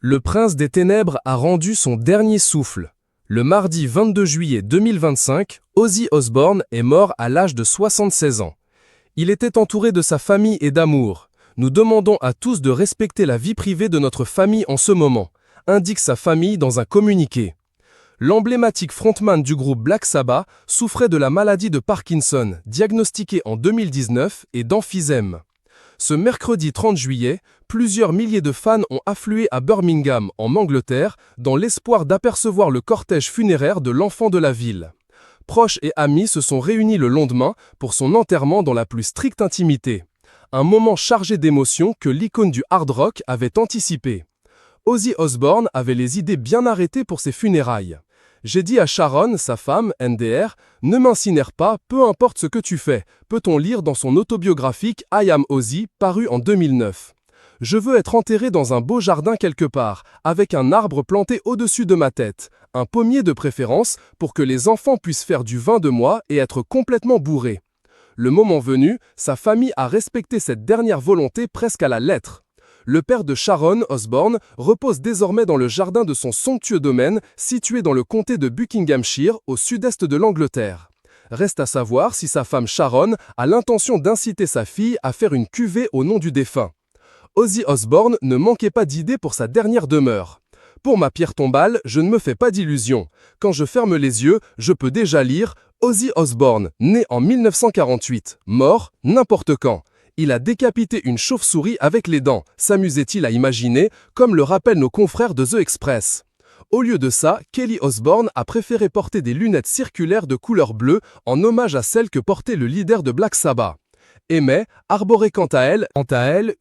Le prince des ténèbres a rendu son dernier souffle. Le mardi 22 juillet 2025, Ozzy Osbourne est mort à l'âge de 76 ans. Il était entouré de sa famille et d'amour. Nous demandons à tous de respecter la vie privée de notre famille en ce moment, indique sa famille dans un communiqué. L'emblématique frontman du groupe Black Sabbath souffrait de la maladie de Parkinson, diagnostiquée en 2019, et d'emphysème. Ce mercredi 30 juillet, plusieurs milliers de fans ont afflué à Birmingham, en Angleterre, dans l'espoir d'apercevoir le cortège funéraire de l'enfant de la ville. Proches et amis se sont réunis le lendemain pour son enterrement dans la plus stricte intimité. Un moment chargé d'émotions que l'icône du hard rock avait anticipé. Ozzy Osbourne avait les idées bien arrêtées pour ses funérailles. J'ai dit à Sharon, sa femme, NDR, « Ne m'incinère pas, peu importe ce que tu fais », peut-on lire dans son autobiographique I Am Ozzy, paru en 2009. Je veux être enterré dans un beau jardin quelque part, avec un arbre planté au-dessus de ma tête, un pommier de préférence, pour que les enfants puissent faire du vin de moi et être complètement bourrés. Le moment venu, sa famille a respecté cette dernière volonté presque à la lettre. Le père de Sharon, Osbourne, repose désormais dans le jardin de son somptueux domaine, situé dans le comté de Buckinghamshire, au sud-est de l'Angleterre. Reste à savoir si sa femme Sharon a l'intention d'inciter sa fille à faire une cuvée au nom du défunt. Ozzy Osbourne ne manquait pas d'idées pour sa dernière demeure. Pour ma pierre tombale, je ne me fais pas d'illusions. Quand je ferme les yeux, je peux déjà lire Ozzy Osbourne, né en 1948, mort n'importe quand. Il a décapité une chauve-souris avec les dents, s'amusait-il à imaginer, comme le rappellent nos confrères de The Express. Au lieu de ça, Kelly Osbourne a préféré porter des lunettes circulaires de couleur bleue en hommage à celles que portait le leader de Black Sabbath. Aimait arborait quant à elle,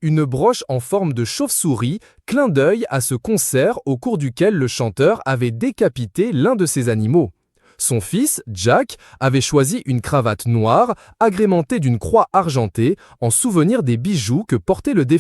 une broche en forme de chauve-souris, clin d'œil à ce concert au cours duquel le chanteur avait décapité l'un de ses animaux. Son fils, Jack, avait choisi une cravate noire agrémentée d'une croix argentée en souvenir des bijoux que portait le défunt.